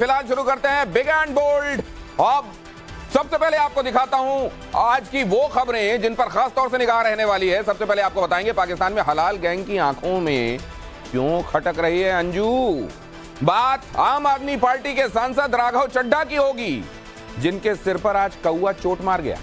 फिलहाल शुरू करते हैं बिग एंड बोल्ड। अब सबसे पहले आपको दिखाता हूं आज की वो खबरें जिन पर खास तौर से निगाह रहने वाली है। सबसे पहले आपको बताएंगे पाकिस्तान में हलाल गैंग की आंखों में क्यों खटक रही है अंजू। बात आम आदमी पार्टी के सांसद राघव चड्ढा की होगी जिनके सिर पर आज कौआ चोट मार गया,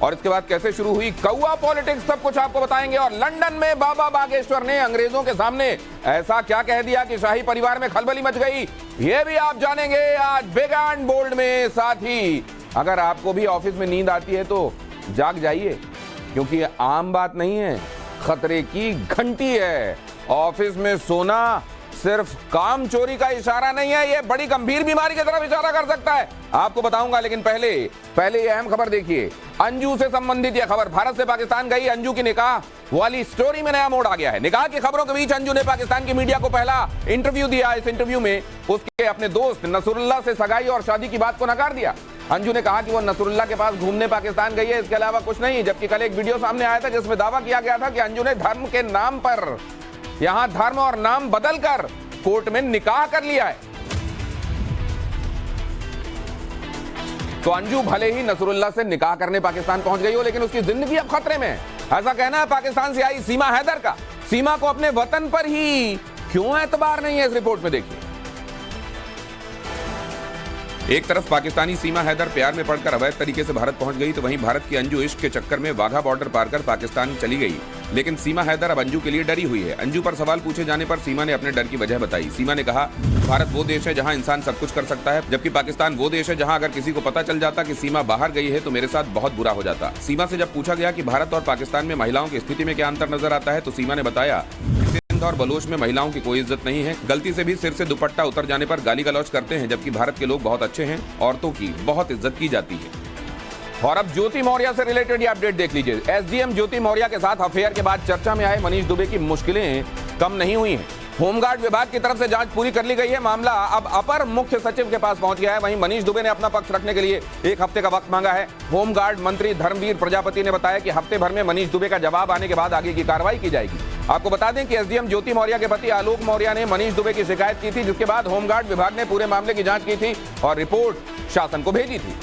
और इसके बाद कैसे शुरू हुई कौआ पॉलिटिक्स सब कुछ आपको बताएंगे। और लंदन में बाबा बागेश्वर ने अंग्रेजों के सामने ऐसा क्या कह दिया कि शाही परिवार में खलबली मच गई, ये भी आप जानेंगे आज बिग एंड बोल्ड में। साथ ही अगर आपको भी ऑफिस में नींद आती है तो जाग जाइए, क्योंकि ये आम बात नहीं है, खतरे की घंटी है। ऑफिस में सोना सिर्फ काम चोरी का इशारा नहीं है, ये बड़ी गंभीर बीमारी की तरफ इशारा कर सकता है, आपको बताऊंगा। लेकिन पहले ये अहम खबर देखिए, अंजू से संबंधित यह खबर। भारत से पाकिस्तान गई अंजू की निकाह वाली स्टोरी में नया मोड़ आ गया है। निकाह की खबरों के बीच अंजू ने पाकिस्तान की मीडिया को पहला इंटरव्यू दिया। इस इंटरव्यू में उसके अपने दोस्त नसरुल्लाह से सगाई और शादी की बात को नकार दिया। अंजू ने कहा कि वो नसरुल्लाह के पास घूमने पाकिस्तान गई है, इसके अलावा कुछ नहीं। जबकि कल एक वीडियो सामने आया था जिसमें दावा किया गया था कि अंजू ने धर्म के नाम पर यहां धर्म और नाम बदलकर कोर्ट में निकाह कर लिया है। तो अंजू भले ही नसरुल्लाह से निकाह करने पाकिस्तान पहुंच गई हो, लेकिन उसकी जिंदगी अब खतरे में है, ऐसा कहना है पाकिस्तान से आई सीमा हैदर का। सीमा को अपने वतन पर ही क्यों एतबार नहीं है, इस रिपोर्ट में देखिए। एक तरफ पाकिस्तानी सीमा हैदर प्यार में पड़कर अवैध तरीके से भारत पहुंच गई, तो वहीं भारत की अंजू इश्क के चक्कर में वाघा बॉर्डर पार कर पाकिस्तान चली गई। लेकिन सीमा हैदर अब अंजू के लिए डरी हुई है। अंजू पर सवाल पूछे जाने पर सीमा ने अपने डर की वजह बताई। सीमा ने कहा, भारत वो देश है जहां इंसान सब कुछ कर सकता है, जबकि पाकिस्तान वो देश है जहां अगर किसी को पता चल जाता कि सीमा बाहर गई है तो मेरे साथ बहुत बुरा हो जाता। सीमा से जब पूछा गया कि भारत और पाकिस्तान में महिलाओं की स्थिति में क्या अंतर नजर आता है, तो सीमा ने बताया, और बलोच में महिलाओं की कोई इज्जत नहीं है, गलती से भी सिर से दुपट्टा उतर जाने पर गाली गलौज करते हैं, जबकि भारत के लोग बहुत अच्छे हैं, औरतों की बहुत इज्जत की जाती है। और अब ज्योति मौर्य से रिलेटेड ये अपडेट देख लीजिए। एसडीएम ज्योति मौर्य के साथ अफेयर के बाद चर्चा में आए मनीष दुबे की मुश्किलें कम नहीं हुई हैं। होमगार्ड विभाग की तरफ से जांच पूरी कर ली गई है, मामला अब अपर मुख्य सचिव के पास पहुंच गया है। वहीं मनीष दुबे ने अपना पक्ष रखने के लिए एक हफ्ते का वक्त मांगा है। होमगार्ड मंत्री धर्मवीर प्रजापति ने बताया कि हफ्ते भर में मनीष दुबे का जवाब आने के बाद आगे की कार्रवाई की जाएगी। आपको बता दें कि एसडीएम ज्योति मौर्य के पति आलोक मौर्य ने मनीष दुबे की शिकायत की थी, जिसके बाद होमगार्ड विभाग ने पूरे मामले की जांच की थी और रिपोर्ट शासन को भेजी थी।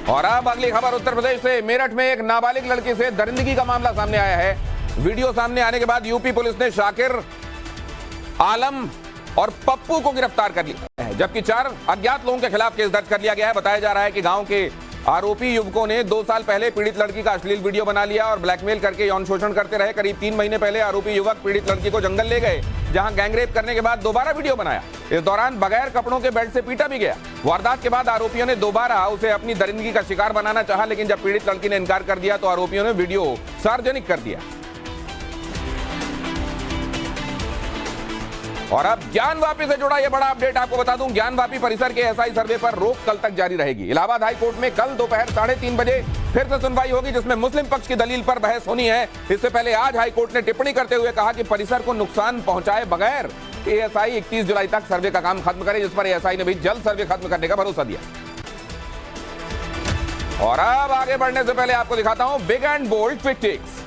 और अब अगली खबर उत्तर प्रदेश से। मेरठ में एक नाबालिग लड़की से दरिंदगी का मामला सामने आया है। वीडियो सामने आने के बाद यूपी पुलिस ने शाकिर, आलम और पप्पू को गिरफ्तार कर लिया है, जबकि 4 अज्ञात लोगों के खिलाफ केस दर्ज कर लिया गया है। बताया जा रहा है कि गांव के आरोपी युवकों ने 2 साल पहले पीड़ित लड़की का अश्लील वीडियो बना लिया और ब्लैकमेल करके यौन शोषण करते रहे। करीब 3 महीने पहले आरोपी युवक पीड़ित लड़की को जंगल ले गए, जहां गैंगरेप करने के बाद दोबारा वीडियो बनाया। इस दौरान बगैर कपड़ों के बेल्ट से पीटा भी गया। वारदात के बाद आरोपियों ने दोबारा उसे अपनी दरिंदगी का शिकार बनाना चाहा, लेकिन जब पीड़ित लड़की ने इनकार कर दिया तो आरोपियों ने वीडियो सार्वजनिक कर दिया। और अब ज्ञानवापी से जुड़ा यह बड़ा अपडेट आपको बता दूं। ज्ञानवापी परिसर के एसआई सर्वे पर रोक कल तक जारी रहेगी। इलाहाबाद हाई कोर्ट में कल दोपहर 3:30 बजे फिर से सुनवाई होगी, जिसमें मुस्लिम पक्ष की दलील पर बहस होनी है। इससे पहले आज हाई कोर्ट ने टिप्पणी करते हुए कहा कि परिसर को नुकसान पहुंचाए बगैर एएसआई 31 जुलाई तक सर्वे का काम खत्म करे, जिस पर एएसआई ने भी जल्द सर्वे खत्म करने का भरोसा दिया। और अब आगे बढ़ने से पहले आपको दिखाता हूं big and bold quick fix.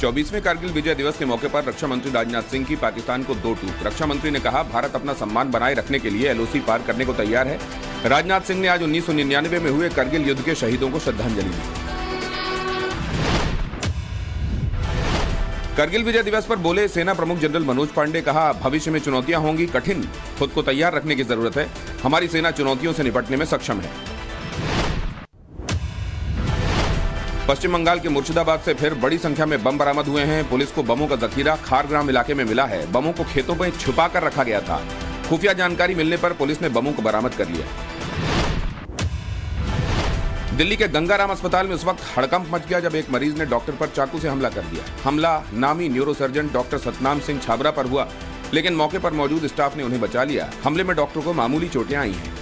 24वें कारगिल विजय दिवस के मौके पर रक्षा मंत्री राजनाथ सिंह की पाकिस्तान को 2 टूक। रक्षा मंत्री ने कहा, भारत अपना सम्मान बनाए रखने के लिए एलओसी पार करने को तैयार है। राजनाथ सिंह ने आज 1999 में हुए कारगिल युद्ध के शहीदों को श्रद्धांजलि दी। कारगिल विजय दिवस पर बोले सेना प्रमुख जनरल मनोज पांडे, कहा, भविष्य में चुनौतियां होंगी कठिन, खुद को तैयार रखने की जरूरत है। हमारी सेना चुनौतियों से निपटने में सक्षम है। पश्चिम बंगाल के मुर्शिदाबाद से फिर बड़ी संख्या में बम बरामद हुए हैं। पुलिस को बमों का जखीरा खारग्राम इलाके में मिला है। बमों को खेतों में छुपा कर रखा गया था। खुफिया जानकारी मिलने पर पुलिस ने बमों को बरामद कर लिया। दिल्ली के गंगाराम अस्पताल में उस वक्त हड़कंप मच गया जब एक मरीज ने डॉक्टर पर चाकू से हमला कर दिया। हमला नामी न्यूरोसर्जन डॉक्टर सतनाम सिंह छाबरा पर हुआ, लेकिन मौके पर मौजूद स्टाफ ने उन्हें बचा लिया। हमले में डॉक्टर को मामूली चोटें आई हैं।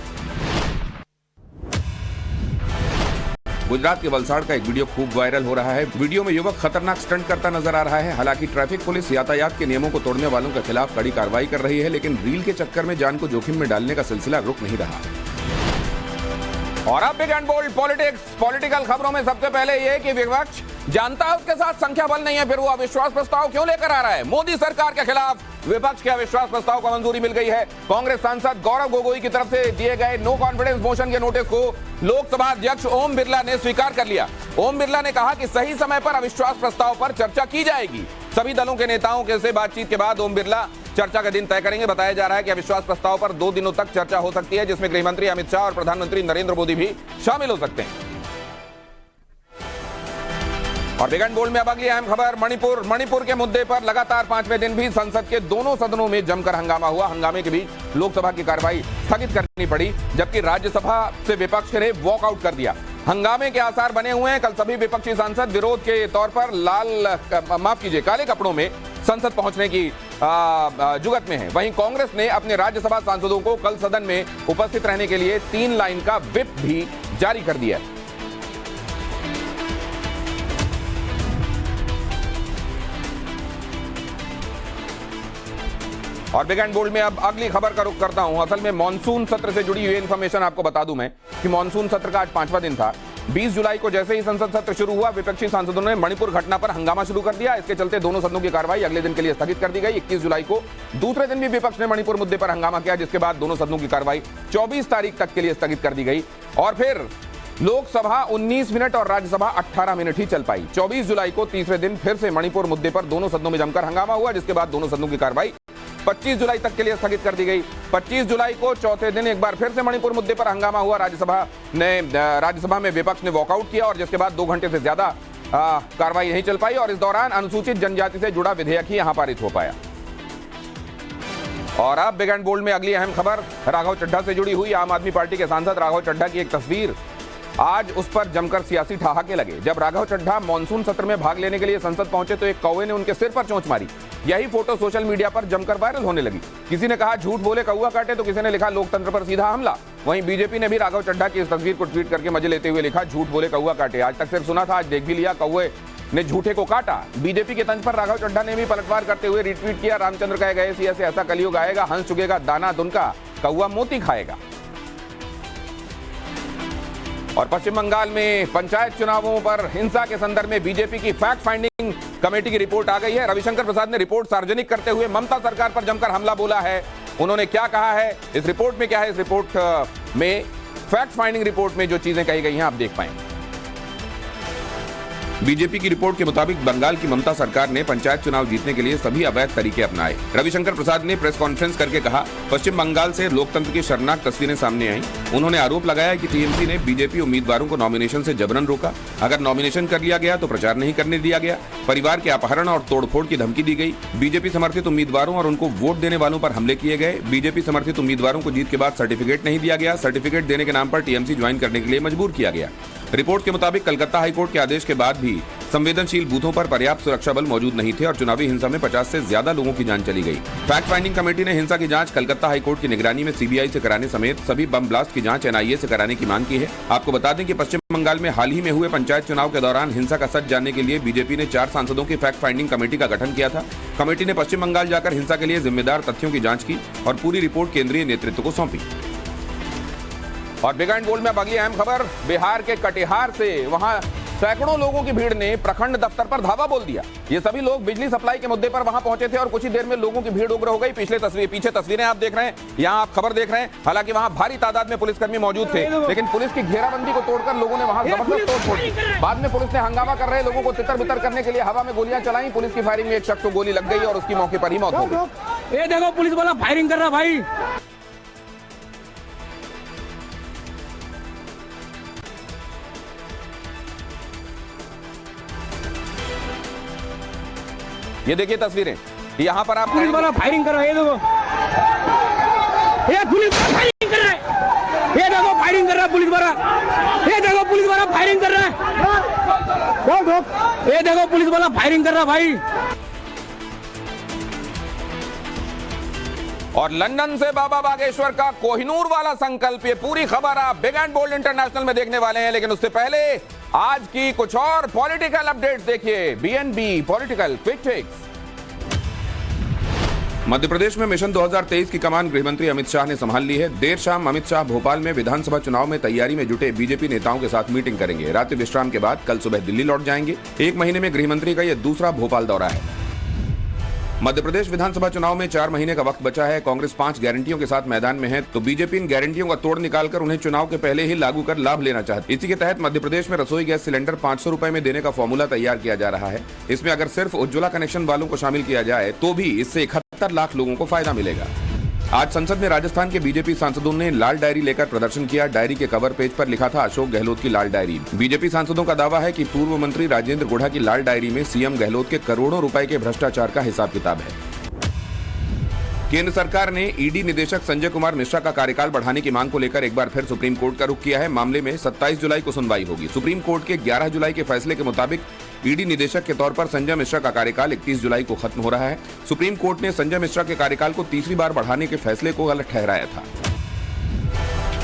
गुजरात के वलसाड़ का एक वीडियो खूब वायरल हो रहा है। वीडियो में युवक खतरनाक स्टंट करता नजर आ रहा है। हालांकि ट्रैफिक पुलिस यातायात के नियमों को तोड़ने वालों के खिलाफ कड़ी कार्रवाई कर रही है, लेकिन रील के चक्कर में जान को जोखिम में डालने का सिलसिला रुक नहीं रहा। और अब बिग एंड बोल्ड पॉलिटिकल खबरों में सबसे पहले यह कि विपक्ष जानता है उसके साथ संख्या बल नहीं है, फिर वो अविश्वास प्रस्ताव क्यों लेकर आ रहा है। मोदी सरकार के खिलाफ विपक्ष के अविश्वास प्रस्ताव को मंजूरी मिल गई है। कांग्रेस सांसद गौरव गोगोई की तरफ से दिए गए नो कॉन्फिडेंस मोशन के नोटिस को लोकसभा अध्यक्ष ओम बिरला ने स्वीकार कर लिया। ओम बिरला ने कहा कि सही समय पर अविश्वास प्रस्ताव पर चर्चा की जाएगी। सभी दलों के नेताओं के से बातचीत के बाद ओम बिरला चर्चा का दिन तय करेंगे। बताया जा रहा है कि अविश्वास प्रस्ताव पर 2 दिनों तक चर्चा हो सकती है, जिसमें गृह मंत्री अमित शाह और प्रधानमंत्री नरेंद्र मोदी भी शामिल हो सकते हैं। और बिग एंड बोल्ड में अब अगली अहम खबर मणिपुर के मुद्दे पर लगातार 5वें दिन भी संसद के दोनों सदनों में जमकर हंगामा हुआ। हंगामे के बीच लोकसभा की कार्रवाई स्थगित करनी पड़ी, जबकि राज्यसभा से विपक्ष ने वॉकआउट कर दिया। हंगामे के आसार बने हुए हैं। कल सभी विपक्षी सांसद विरोध के तौर पर काले कपड़ों में संसद पहुंचने की जुगत में है। वहीं कांग्रेस ने अपने राज्यसभा सांसदों को कल सदन में उपस्थित रहने के लिए 3 लाइन का व्हिप भी जारी कर दिया है। और बिग एंड बोल्ड में अब अगली खबर का रुख करता हूं। असल में मॉनसून सत्र से जुड़ी हुई इंफॉर्मेशन आपको बता दूं मैं कि मॉनसून सत्र का आज 5वां दिन था। 20 जुलाई को जैसे ही संसद सत्र शुरू हुआ, विपक्षी सांसदों ने मणिपुर घटना पर हंगामा शुरू कर दिया। इसके चलते दोनों सदनों की कार्रवाई अगले दिन के लिए स्थगित कर दी गई। 21 जुलाई को दूसरे दिन भी विपक्ष ने मणिपुर मुद्दे पर हंगामा किया, जिसके बाद दोनों सदनों की कार्रवाई 24 तारीख तक के लिए स्थगित कर दी गई। और फिर लोकसभा 19 मिनट और राज्यसभा 18 मिनट ही चल पाई। 24 जुलाई को तीसरे दिन फिर से मणिपुर मुद्दे पर दोनों सदनों में जमकर हंगामा हुआ, जिसके बाद दोनों सदनों की कार्रवाई 25 जुलाई तक के लिए स्थगित कर दी गई। 25 जुलाई को चौथे दिन एक बार फिर से मणिपुर मुद्दे पर हंगामा हुआ। राज्यसभा में विपक्ष ने वॉकआउट किया और जिसके बाद 2 घंटे से ज्यादा कार्रवाई नहीं चल पाई और इस दौरान अनुसूचित जनजाति से जुड़ा विधेयक ही यहां पारित हो पाया। और अब बिग एंड बोल्ड में अगली अहम खबर राघव चड्ढा से जुड़ी हुई। आम आदमी पार्टी के सांसद राघव चड्ढा की एक तस्वीर, आज उस पर जमकर सियासी ठहाके लगे। जब राघव चड्ढा मॉनसून सत्र में भाग लेने के लिए संसद पहुंचे तो एक कौवे ने उनके सिर पर चोंच मारी। यही फोटो सोशल मीडिया पर जमकर वायरल होने लगी। किसी ने कहा झूठ बोले कौवा काटे, तो किसी ने लिखा लोकतंत्र पर सीधा हमला। वहीं बीजेपी ने भी राघव चड्ढा की इस तस्वीर को ट्वीट करके मजे लेते हुए लिखा झूठ बोले कौवा काटे। आज तक सिर्फ सुना था, आज देख भी लिया, कौवे ने झूठे को काटा। बीजेपी के तंज पर राघव चड्ढा ने भी पलटवार करते हुए रिट्वीट किया, रामचंद्र कह गए सी ऐसे ऐसा कलयुग आएगा, हंस चुकेगा दाना दुनका, कौवा मोती खाएगा। और पश्चिम बंगाल में पंचायत चुनावों पर हिंसा के संदर्भ में बीजेपी की फैक्ट फाइंडिंग कमेटी की रिपोर्ट आ गई है। रविशंकर प्रसाद ने रिपोर्ट सार्वजनिक करते हुए ममता सरकार पर जमकर हमला बोला है। उन्होंने क्या कहा है, इस रिपोर्ट में क्या है, इस रिपोर्ट में फैक्ट फाइंडिंग रिपोर्ट में जो चीजें कही गई हैं आप देख पाएंगे। बीजेपी की रिपोर्ट के मुताबिक बंगाल की ममता सरकार ने पंचायत चुनाव जीतने के लिए सभी अवैध तरीके अपनाए। रविशंकर प्रसाद ने प्रेस कॉन्फ्रेंस करके कहा, पश्चिम बंगाल से लोकतंत्र की शर्मनाक तस्वीरें सामने आई। उन्होंने आरोप लगाया कि टीएमसी ने बीजेपी उम्मीदवारों को नॉमिनेशन से जबरन रोका। अगर नॉमिनेशन कर लिया गया तो प्रचार नहीं करने दिया गया। परिवार के अपहरण और तोड़फोड़ की धमकी दी गई। बीजेपी समर्थित उम्मीदवारों और उनको वोट देने वालों पर हमले किए गए। बीजेपी समर्थित उम्मीदवारों को जीत के बाद सर्टिफिकेट नहीं दिया गया। सर्टिफिकेट देने के नाम पर टीएमसी ज्वाइन करने के लिए मजबूर किया गया। रिपोर्ट के मुताबिक कलकत्ता हाईकोर्ट के आदेश के बाद भी संवेदनशील बूथों पर पर्याप्त सुरक्षा बल मौजूद नहीं थे और चुनावी हिंसा में 50 से ज्यादा लोगों की जान चली गई। फैक्ट फाइंडिंग कमेटी ने हिंसा की जांच कलकत्ता हाईकोर्ट की निगरानी में सीबीआई से कराने समेत सभी बम ब्लास्ट की जांच एनआईए से कराने की मांग की है। आपको बता दें कि पश्चिम बंगाल में हाल ही में हुए पंचायत चुनाव के दौरान हिंसा का सच जानने के लिए बीजेपी ने 4 सांसदों की फैक्ट फाइंडिंग कमेटी का गठन किया था। कमेटी ने पश्चिम बंगाल जाकर हिंसा के लिए जिम्मेदार तथ्यों की जांच की और पूरी रिपोर्ट केंद्रीय नेतृत्व को सौंपी। और बिग एंड बोल्ड में अगली अहम खबर, बिहार के कटिहार से वहां सैकड़ों लोगों की भीड़ ने प्रखंड दफ्तर पर धावा बोल दिया। ये सभी लोग बिजली सप्लाई के मुद्दे पर वहां पहुंचे थे और कुछ ही देर में लोगों की भीड़ उग्र हो गई। पीछे तस्वीरें आप देख रहे हैं, यहां आप खबर देख रहे हैं। हालांकि वहां भारी तादाद में पुलिसकर्मी मौजूद थे, लेकिन पुलिस की घेराबंदी को तोड़कर लोगों ने वहां जबरदस्त तोड़फोड़ की। बाद में पुलिस ने हंगामा कर रहे लोगों को तितर-बितर करने के लिए हवा में गोलियां चलाई। पुलिस की फायरिंग में एक शख्स को गोली लग गई और उसकी मौके पर ही मौत हो गई। ये देखो पुलिस वाला फायरिंग कर रहा भाई। ये देखिए तस्वीरें, यहाँ पर आप पुलिस वाला फायरिंग कर रहा है। ये देखो, ये पुलिस वाला फायरिंग कर रहा है। ये देखो फायरिंग कर रहा है पुलिस वाला। ये देखो पुलिस वाला फायरिंग कर रहा है। ये देखो पुलिस वाला फायरिंग कर रहा है भाई। और लंदन से बाबा बागेश्वर का कोहिनूर वाला संकल्प, ये पूरी खबर आप बिग एंड बोल्ड इंटरनेशनल में देखने वाले हैं। लेकिन उससे पहले आज की कुछ और पॉलिटिकल अपडेट्स देखिए। BNB political quick fix. Madhya Pradesh में मिशन 2023 की कमान गृहमंत्री अमित शाह ने संभाल ली है। देर शाम अमित शाह भोपाल में विधानसभा चुनाव में तैयारी में जुटे बीजेपी नेताओं के साथ मीटिंग करेंगे। रात्रि विश्राम के बाद कल सुबह दिल्ली लौट जाएंगे। एक महीने में गृहमंत्री का यह दूसरा भोपाल दौरा है। मध्य प्रदेश विधानसभा चुनाव में 4 महीने का वक्त बचा है। कांग्रेस 5 गारंटियों के साथ मैदान में है, तो बीजेपी इन गारंटियों का तोड़ निकालकर उन्हें चुनाव के पहले ही लागू कर लाभ लेना चाहती है। इसी के तहत मध्य प्रदेश में रसोई गैस सिलेंडर 500 रुपए में देने का फॉर्मूला तैयार किया जा रहा है। इसमें अगर सिर्फ उज्ज्वला कनेक्शन वालों को शामिल किया जाए तो भी इससे 71 लाख लोगों को फायदा मिलेगा। आज संसद में राजस्थान के बीजेपी सांसदों ने लाल डायरी लेकर प्रदर्शन किया। डायरी के कवर पेज पर लिखा था अशोक गहलोत की लाल डायरी। बीजेपी सांसदों का दावा है कि पूर्व मंत्री राजेंद्र गुढ़ा की लाल डायरी में सीएम गहलोत के करोड़ों रुपए के भ्रष्टाचार का हिसाब किताब है। केंद्र सरकार ने ईडी निदेशक संजय कुमार मिश्रा का कार्यकाल बढ़ाने की मांग को लेकर एक बार फिर सुप्रीम कोर्ट का रुख किया है। मामले में 27 जुलाई को सुनवाई होगी। सुप्रीम कोर्ट के 11 जुलाई के फैसले के मुताबिक ईडी निदेशक के तौर पर संजय मिश्रा का कार्यकाल 31 जुलाई को खत्म हो रहा है। सुप्रीम कोर्ट ने संजय मिश्रा के कार्यकाल को तीसरी बार बढ़ाने के फैसले को गलत ठहराया था।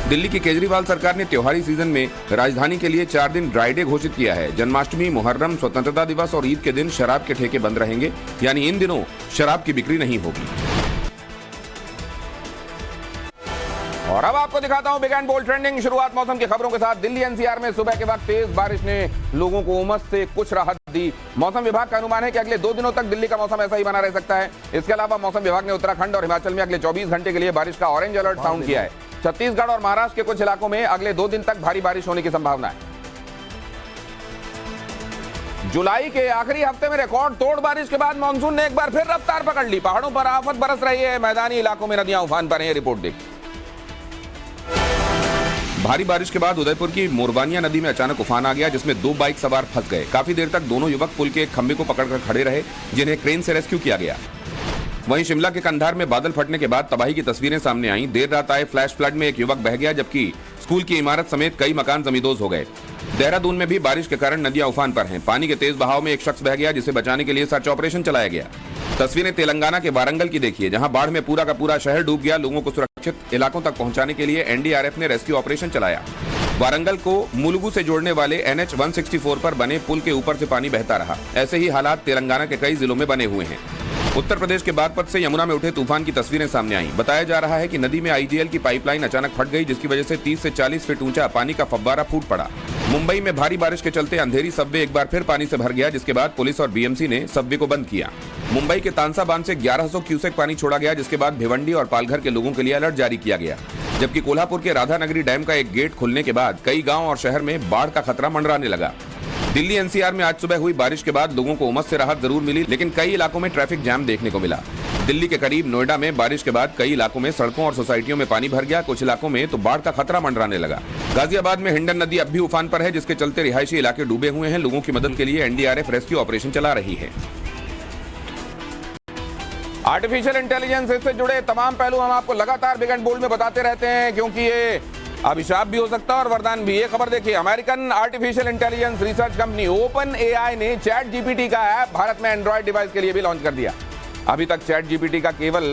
दिल्ली की केजरीवाल सरकार ने त्योहारी सीजन में राजधानी के लिए 4 दिन ड्राई डे घोषित किया है। जन्माष्टमी, मुहर्रम, स्वतंत्रता दिवस और ईद के दिन शराब के ठेके बंद रहेंगे, यानी इन दिनों शराब की बिक्री नहीं होगी। और अब आपको दिखाता हूं बिग एंड बोल्ड ट्रेंडिंग। शुरुआत मौसम की खबरों के साथ। दिल्ली एनसीआर में सुबह के वक्त तेज बारिश ने लोगों को उमस से कुछ राहत दी। मौसम विभाग का अनुमान है कि अगले 2 दिनों तक दिल्ली का मौसम ऐसा ही बना रह सकता है। इसके अलावा मौसम विभाग ने उत्तराखंड और हिमाचल में अगले 24 घंटे के लिए बारिश का ऑरेंज अलर्ट साउंड किया है। छत्तीसगढ़ और महाराष्ट्र के कुछ इलाकों में अगले 2 दिन तक भारी बारिश होने की संभावना है। जुलाई के आखिरी हफ्ते में रिकॉर्ड तोड़ बारिश के बाद मानसून ने एक बार फिर रफ्तार पकड़ ली। पहाड़ों पर आफत बरस रही है। मैदानी इलाकों में नदियां उफान पर हैं। रिपोर्ट देखिए। भारी बारिश के बाद उदयपुर की मोरबानिया नदी में अचानक उफान आ गया, जिसमें 2 बाइक सवार फंस गए। काफी देर तक दोनों युवक पुल के एक खंभे को पकड़कर खड़े रहे, जिन्हें क्रेन से रेस्क्यू किया गया। वहीं शिमला के कंधार में बादल फटने के बाद तबाही की तस्वीरें सामने आईं। देर रात आए फ्लैश फ्लड में एक युवक बह गया, जबकि स्कूल की इमारत समेत कई मकान जमींदोज हो गए। देहरादून में भी बारिश के कारण नदियां उफान पर हैं। पानी के तेज बहाव में एक शख्स बह गया, जिसे बचाने के लिए सर्च ऑपरेशन चलाया गया। तस्वीरें तेलंगाना के वारंगल की देखिए, जहां बाढ़ में पूरा का पूरा शहर डूब गया। लोगों को सुरक्षित इलाकों तक पहुंचाने के लिए एनडीआरएफ ने रेस्क्यू ऑपरेशन चलाया। वारंगल को मुलुगु से जोड़ने वाले NH 164 पर बने पुल के ऊपर से पानी बहता रहा। ऐसे ही हालात तेलंगाना के कई जिलों में बने हुए हैं। उत्तर प्रदेश के बागपत से यमुना में उठे तूफान की तस्वीरें सामने आईं। बताया जा रहा है कि नदी में IGL की पाइपलाइन अचानक फट गई, जिसकी वजह से 30 से 40 फीट ऊंचा पानी का फव्वारा फूट पड़ा। मुंबई में भारी बारिश के चलते अंधेरी सबवे एक बार फिर पानी से भर गया, जिसके बाद पुलिस और BMC ने सबवे को बंद किया। मुंबई के तानसा बांध से 1100 क्यूसेक पानी छोड़ा गया, जिसके बाद भिवंडी और पालघर के लोगों के लिए अलर्ट जारी किया गया। जबकि कोल्हापुर के राधानगरी डैम का एक गेट खुलने के बाद कई गांव और शहर में बाढ़ का खतरा मंडराने लगा। दिल्ली NCR में आज सुबह हुई बारिश के बाद लोगों को उमस से राहत जरूर मिली, लेकिन कई इलाकों में ट्रैफिक जैम देखने को मिला। दिल्ली के करीब नोएडा में बारिश के बाद कई इलाकों में सड़कों और सोसाइटियों में पानी भर गया। कुछ इलाकों में तो बाढ़ का खतरा मंडराने लगा। गाजियाबाद में हिंडन नदी अब भी उफान पर है, जिसके चलते रिहायशी इलाके डूबे हुए हैं। लोगों की मदद के लिए NDRF रेस्क्यू ऑपरेशन चला रही है। आर्टिफिशियल इंटेलिजेंस, इससे जुड़े तमाम पहलू हम आपको लगातार बिग एंड बोल्ड में बताते रहते हैं, क्योंकि ये अभिशाप भी हो सकता है और वरदान भी। ये खबर देखिए, American artificial intelligence research company OpenAI ने ChatGPT का ऐप भारत में एंड्रॉइड डिवाइस के लिए भी लॉन्च कर दिया। अभी तक ChatGPT का केवल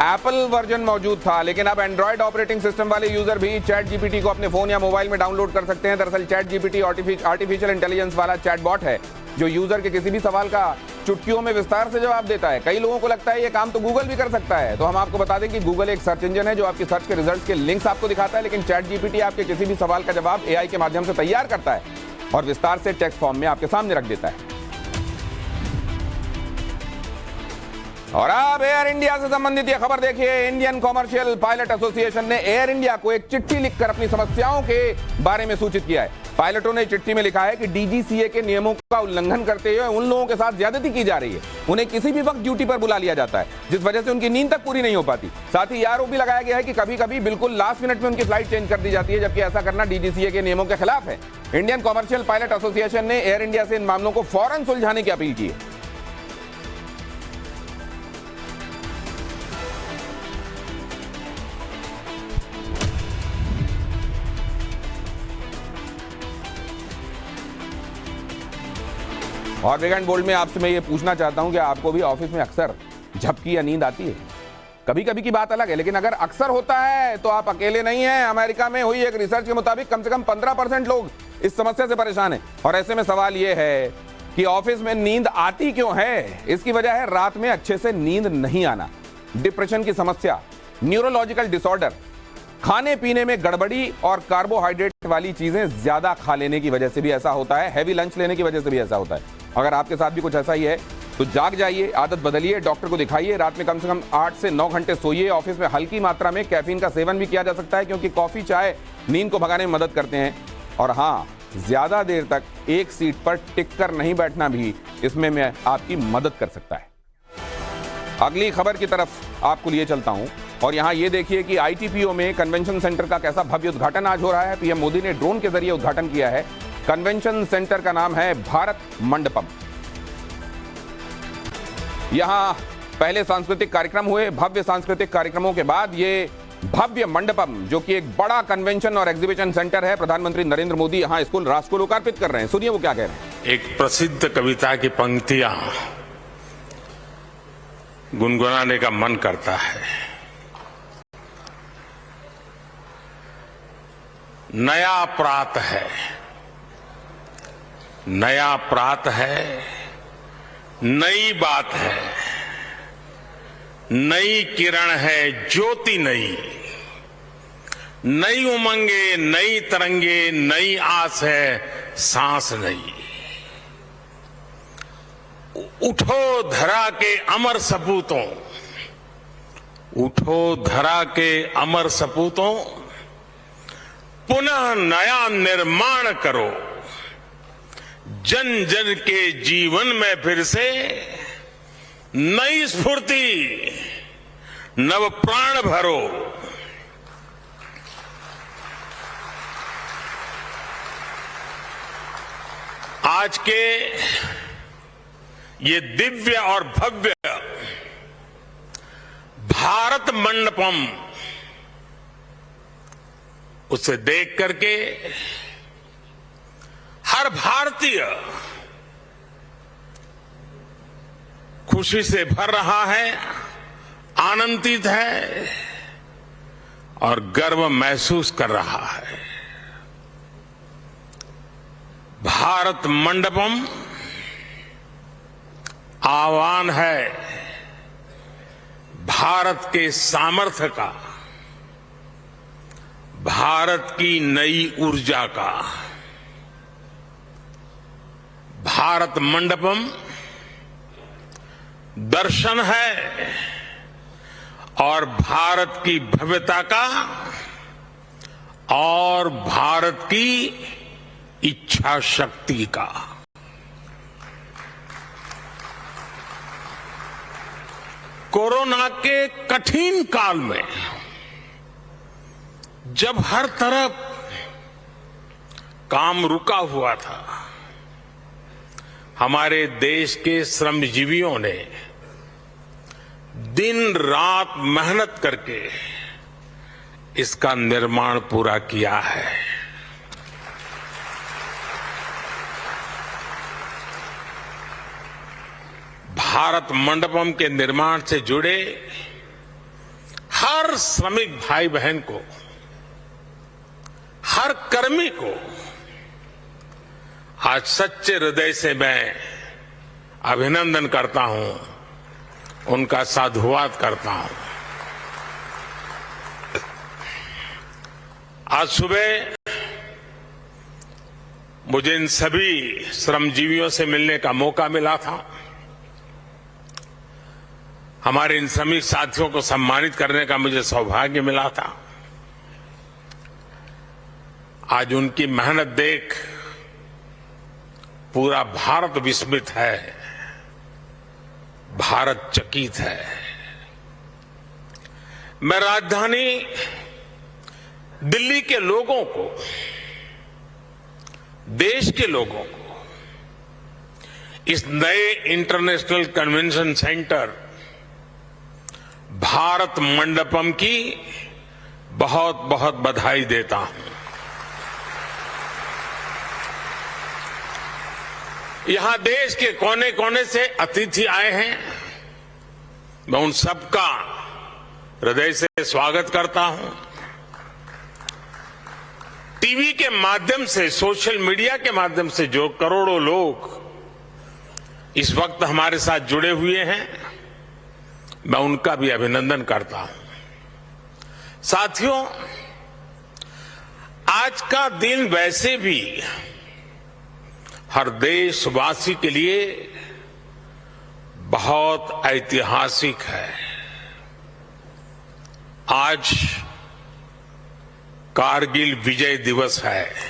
एप्पल वर्जन मौजूद था, लेकिन अब एंड्रॉइड ऑपरेटिंग सिस्टम वाले यूजर भी ChatGPT को अपने फोन या मोबाइल में डाउनलोड कर सकते हैं। दरअसल ChatGPT आर्टिफिशियल इंटेलिजेंस वाला चैटबॉट है, जो यूजर के किसी भी सवाल का चुटकियों में विस्तार से जवाब देता है। कई लोगों को लगता है ये काम तो गूगल भी कर सकता है, तो हम आपको बता दें कि गूगल एक सर्च इंजन है जो आपकी सर्च के रिजल्ट्स के लिंक्स आपको दिखाता है, लेकिन ChatGPT आपके किसी भी सवाल का जवाब AI के माध्यम से तैयार करता है और विस्तार से टेक्स्ट फॉर्म में आपके सामने रख देता है। और अब एयर इंडिया से संबंधित यह खबर देखिए। इंडियन कॉमर्शियल पायलट एसोसिएशन ने एयर इंडिया को एक चिट्ठी लिखकर अपनी समस्याओं के बारे में सूचित किया है। पायलटों ने चिट्ठी में लिखा है कि DGCA के नियमों का उल्लंघन करते हुए उन लोगों के साथ ज्यादती की जा रही है। उन्हें किसी भी वक्त ड्यूटी पर बुला लिया जाता है, जिस वजह से उनकी नींद तक पूरी नहीं हो पाती। साथ ही आरोप भी लगाया गया है कि कभी कभी बिल्कुल लास्ट मिनट में उनकी फ्लाइट चेंज कर दी जाती है, जबकि ऐसा करना DGCA के नियमों के खिलाफ है। इंडियन कॉमर्शियल पायलट एसोसिएशन ने एयर इंडिया से इन मामलों को फौरन सुलझाने की अपील की है। और बिग एंड बोल्ड में आपसे मैं ये पूछना चाहता हूं कि आपको भी ऑफिस में अक्सर झपकी या नींद आती है? कभी कभी की बात अलग है, लेकिन अगर अक्सर होता है तो आप अकेले नहीं हैं। अमेरिका में हुई एक रिसर्च के मुताबिक कम से कम 15% लोग इस समस्या से परेशान हैं। और ऐसे में सवाल ये है कि ऑफिस में नींद आती क्यों है? इसकी वजह है रात में अच्छे से नींद नहीं आना। डिप्रेशन की समस्या, न्यूरोलॉजिकल डिसऑर्डर, खाने पीने में गड़बड़ी और कार्बोहाइड्रेट वाली चीजें ज्यादा खा लेने की वजह से भी ऐसा होता है, हैवी लंच लेने की वजह से भी ऐसा होता है। अगर आपके साथ भी कुछ ऐसा ही है तो जाग जाइए, आदत बदलिए, डॉक्टर को दिखाइए, रात में कम से कम 8 से 9 घंटे सोइए। ऑफिस में हल्की मात्रा में कैफीन का सेवन भी किया जा सकता है क्योंकि कॉफी चाय नींद को भगाने में मदद करते हैं। और हाँ, ज्यादा देर तक एक सीट पर टिक कर नहीं बैठना भी इसमें मैं आपकी मदद कर सकता है। अगली खबर की तरफ आपको लिए चलता हूं और यहां ये देखिए कि आईटीपीओ में कन्वेंशन सेंटर का कैसा भव्य उद्घाटन आज हो रहा है। पीएम मोदी ने ड्रोन के जरिए उद्घाटन किया है। कन्वेंशन सेंटर का नाम है भारत मंडपम। यहां पहले सांस्कृतिक कार्यक्रम हुए। भव्य सांस्कृतिक कार्यक्रमों के बाद ये भव्य मंडपम, जो कि एक बड़ा कन्वेंशन और एग्जीबिशन सेंटर है, प्रधानमंत्री नरेंद्र मोदी यहां इसको राष्ट्र को लोकार्पित कर रहे हैं। सुनिए वो क्या कह रहे हैं। एक प्रसिद्ध कविता की पंक्तियां गुनगुनाने का मन करता है। नया प्रात है, नया प्रात है, नई बात है, नई किरण है, ज्योति नई, नई उमंगे, नई तरंगे, नई आस है, सांस नई। उठो धरा के अमर सपूतों, उठो धरा के अमर सपूतों, पुनः नया निर्माण करो। जन जन के जीवन में फिर से नई स्फूर्ति, नव प्राण भरो। आज के ये दिव्य और भव्य भारत मंडपम, उसे देख करके हर भारतीय खुशी से भर रहा है, आनंदित है और गर्व महसूस कर रहा है। भारत मंडपम आह्वान है भारत के सामर्थ्य का, भारत की नई ऊर्जा का। भारत मंडपम दर्शन है और भारत की भव्यता का और भारत की इच्छा शक्ति का। कोरोना के कठिन काल में जब हर तरफ काम रुका हुआ था, हमारे देश के श्रमजीवियों ने दिन रात मेहनत करके इसका निर्माण पूरा किया है। भारत मंडपम के निर्माण से जुड़े हर श्रमिक भाई बहन को, हर कर्मी को आज सच्चे हृदय से मैं अभिनंदन करता हूं, उनका साधुवाद करता हूं। आज सुबह मुझे इन सभी श्रमजीवियों से मिलने का मौका मिला था। हमारे इन श्रमिक साथियों को सम्मानित करने का मुझे सौभाग्य मिला था। आज उनकी मेहनत देख पूरा भारत विस्मित है, भारत चकित है। मैं राजधानी दिल्ली के लोगों को, देश के लोगों को इस नए international convention centre Bharat Mandapam की बहुत बहुत बधाई देता हूं। यहां देश के कोने कोने से अतिथि आए हैं, मैं उन सबका हृदय से स्वागत करता हूं। टीवी के माध्यम से, सोशल मीडिया के माध्यम से जो करोड़ों लोग इस वक्त हमारे साथ जुड़े हुए हैं, मैं उनका भी अभिनंदन करता हूं। साथियों, आज का दिन वैसे भी हर देशवासी के लिए बहुत ऐतिहासिक है। आज कारगिल विजय दिवस है।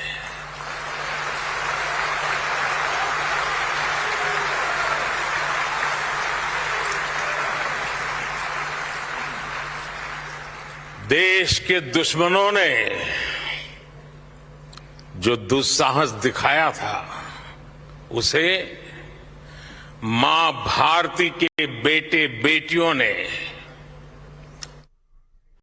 देश के दुश्मनों ने जो दुस्साहस दिखाया था, उसे मां भारती के बेटे बेटियों ने